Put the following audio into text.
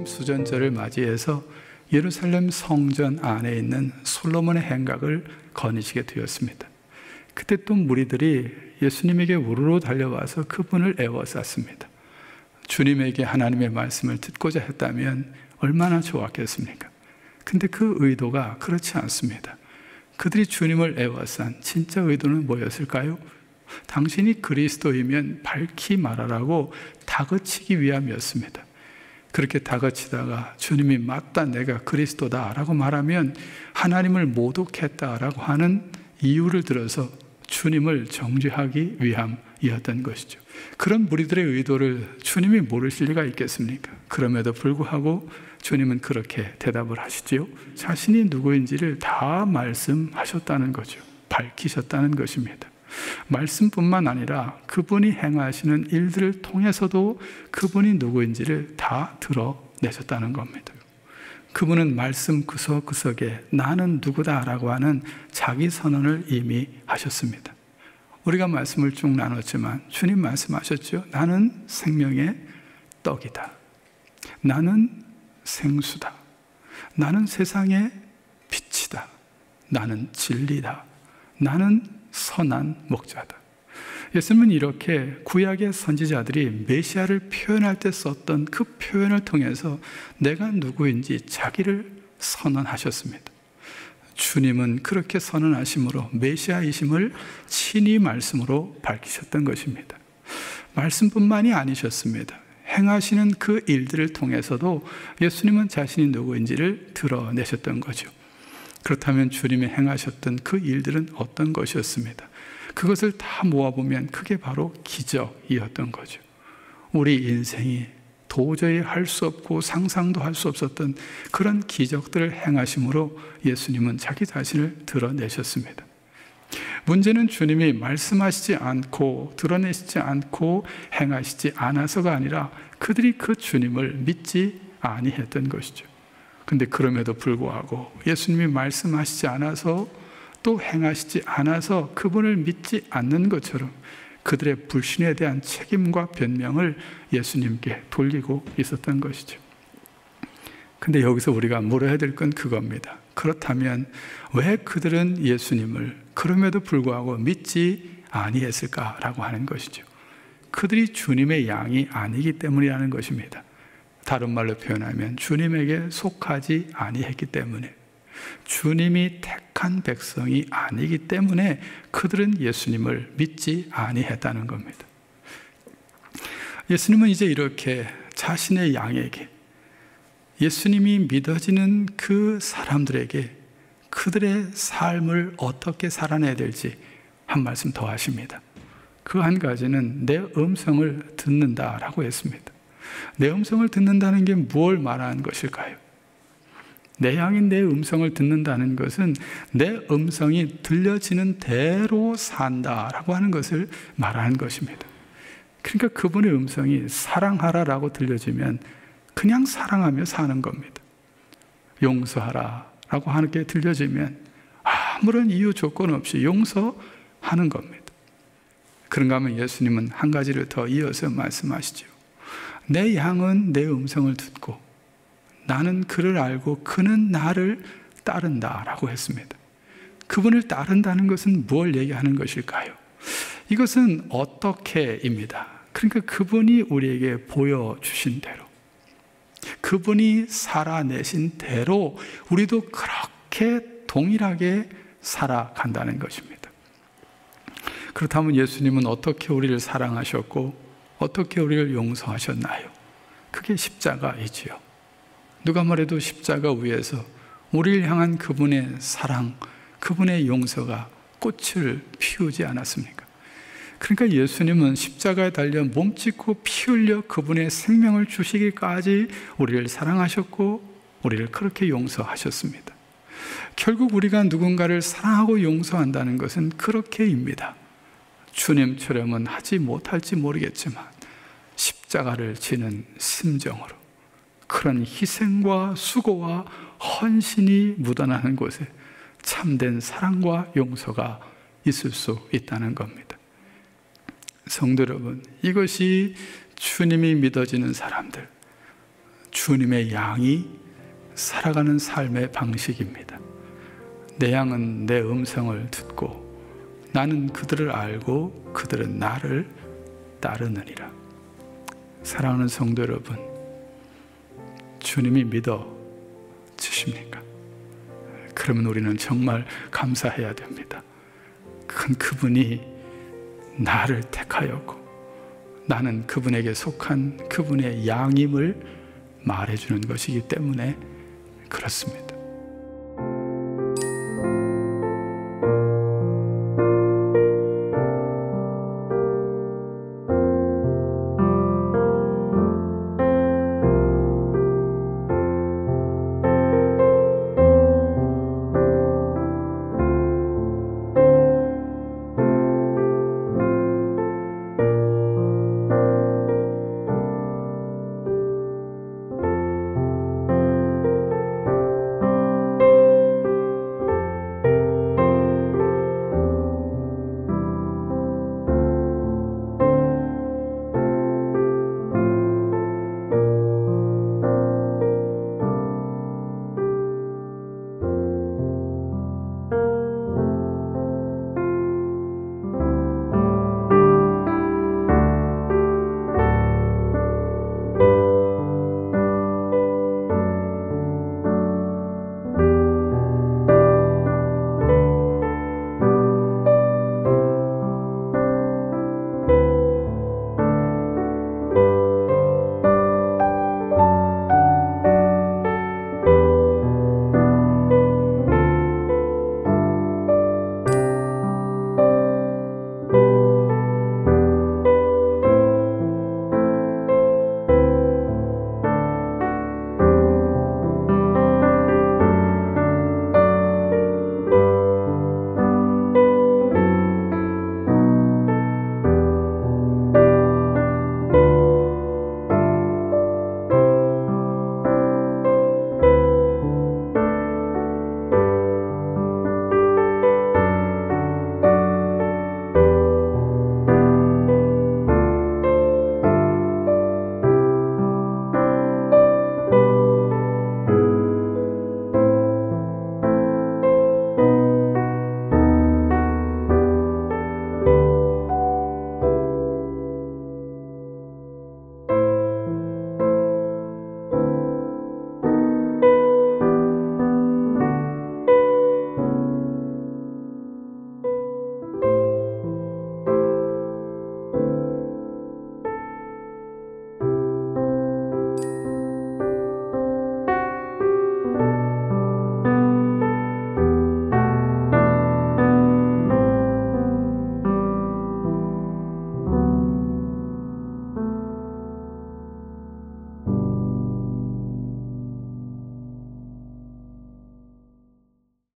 수전절을 맞이해서 예루살렘 성전 안에 있는 솔로몬의 행각을 거니시게 되었습니다. 그때 또 무리들이 예수님에게 우르르 달려와서 그분을 애워쌌습니다. 주님에게 하나님의 말씀을 듣고자 했다면 얼마나 좋았겠습니까? 근데 그 의도가 그렇지 않습니다. 그들이 주님을 애워싼 진짜 의도는 뭐였을까요? 당신이 그리스도이면 밝히 말하라고 다그치기 위함이었습니다. 그렇게 다그치다가 주님이 맞다, 내가 그리스도다 라고 말하면 하나님을 모독했다라고 하는 이유를 들어서 주님을 정죄하기 위함이었던 것이죠. 그런 무리들의 의도를 주님이 모르실 리가 있겠습니까? 그럼에도 불구하고 주님은 그렇게 대답을 하시지요. 자신이 누구인지를 다 말씀하셨다는 거죠. 밝히셨다는 것입니다. 말씀뿐만 아니라 그분이 행하시는 일들을 통해서도 그분이 누구인지를 다 드러내셨다는 겁니다. 그분은 말씀 구석구석에 나는 누구다라고 하는 자기 선언을 이미 하셨습니다. 우리가 말씀을 쭉 나눴지만 주님 말씀하셨죠. 나는 생명의 떡이다. 나는 생수다. 나는 세상의 빛이다. 나는 진리다. 나는 선한 목자다. 예수님은 이렇게 구약의 선지자들이 메시아를 표현할 때 썼던 그 표현을 통해서 내가 누구인지 자기를 선언하셨습니다. 주님은 그렇게 선언하심으로 메시아이심을 친히 말씀으로 밝히셨던 것입니다. 말씀뿐만이 아니셨습니다. 행하시는 그 일들을 통해서도 예수님은 자신이 누구인지를 드러내셨던 거죠. 그렇다면 주님이 행하셨던 그 일들은 어떤 것이었습니다. 그것을 다 모아보면 그게 바로 기적이었던 거죠. 우리 인생이 도저히 할 수 없고 상상도 할 수 없었던 그런 기적들을 행하심으로 예수님은 자기 자신을 드러내셨습니다. 문제는 주님이 말씀하시지 않고 드러내시지 않고 행하시지 않아서가 아니라 그들이 그 주님을 믿지 아니했던 것이죠. 근데 그럼에도 불구하고 예수님이 말씀하시지 않아서 또 행하시지 않아서 그분을 믿지 않는 것처럼 그들의 불신에 대한 책임과 변명을 예수님께 돌리고 있었던 것이죠. 근데 여기서 우리가 물어야 될 건 그겁니다. 그렇다면 왜 그들은 예수님을 그럼에도 불구하고 믿지 아니했을까라고 하는 것이죠. 그들이 주님의 양이 아니기 때문이라는 것입니다. 다른 말로 표현하면 주님에게 속하지 아니했기 때문에, 주님이 택한 백성이 아니기 때문에 그들은 예수님을 믿지 아니했다는 겁니다. 예수님은 이제 이렇게 자신의 양에게, 예수님이 믿어지는 그 사람들에게 그들의 삶을 어떻게 살아내야 될지 한 말씀 더 하십니다. 그 한 가지는 내 음성을 듣는다라고 했습니다. 내 음성을 듣는다는 게 무엇을 말하는 것일까요? 내 양인 내 음성을 듣는다는 것은 내 음성이 들려지는 대로 산다라고 하는 것을 말하는 것입니다. 그러니까 그분의 음성이 사랑하라라고 들려지면 그냥 사랑하며 사는 겁니다. 용서하라라고 하는 게 들려지면 아무런 이유 조건 없이 용서하는 겁니다. 그런가 하면 예수님은 한 가지를 더 이어서 말씀하시죠. 내 양은 내 음성을 듣고 나는 그를 알고 그는 나를 따른다라고 했습니다. 그분을 따른다는 것은 뭘 얘기하는 것일까요? 이것은 어떻게입니다. 그러니까 그분이 우리에게 보여주신 대로, 그분이 살아내신 대로 우리도 그렇게 동일하게 살아간다는 것입니다. 그렇다면 예수님은 어떻게 우리를 사랑하셨고 어떻게 우리를 용서하셨나요? 그게 십자가이지요. 누가 뭐래도 십자가 위에서 우리를 향한 그분의 사랑, 그분의 용서가 꽃을 피우지 않았습니까? 그러니까 예수님은 십자가에 달려 몸짓고 피 흘려 그분의 생명을 주시기까지 우리를 사랑하셨고 우리를 그렇게 용서하셨습니다. 결국 우리가 누군가를 사랑하고 용서한다는 것은 그렇게입니다. 주님처럼은 하지 못할지 모르겠지만 십자가를 지는 심정으로, 그런 희생과 수고와 헌신이 묻어나는 곳에 참된 사랑과 용서가 있을 수 있다는 겁니다. 성도 여러분, 이것이 주님이 믿어지는 사람들, 주님의 양이 살아가는 삶의 방식입니다. 내 양은 내 음성을 듣고 나는 그들을 알고 그들은 나를 따르느니라. 사랑하는 성도 여러분, 주님이 믿어지십니까? 그러면 우리는 정말 감사해야 됩니다. 그분이 나를 택하였고 나는 그분에게 속한 그분의 양임을 말해주는 것이기 때문에 그렇습니다.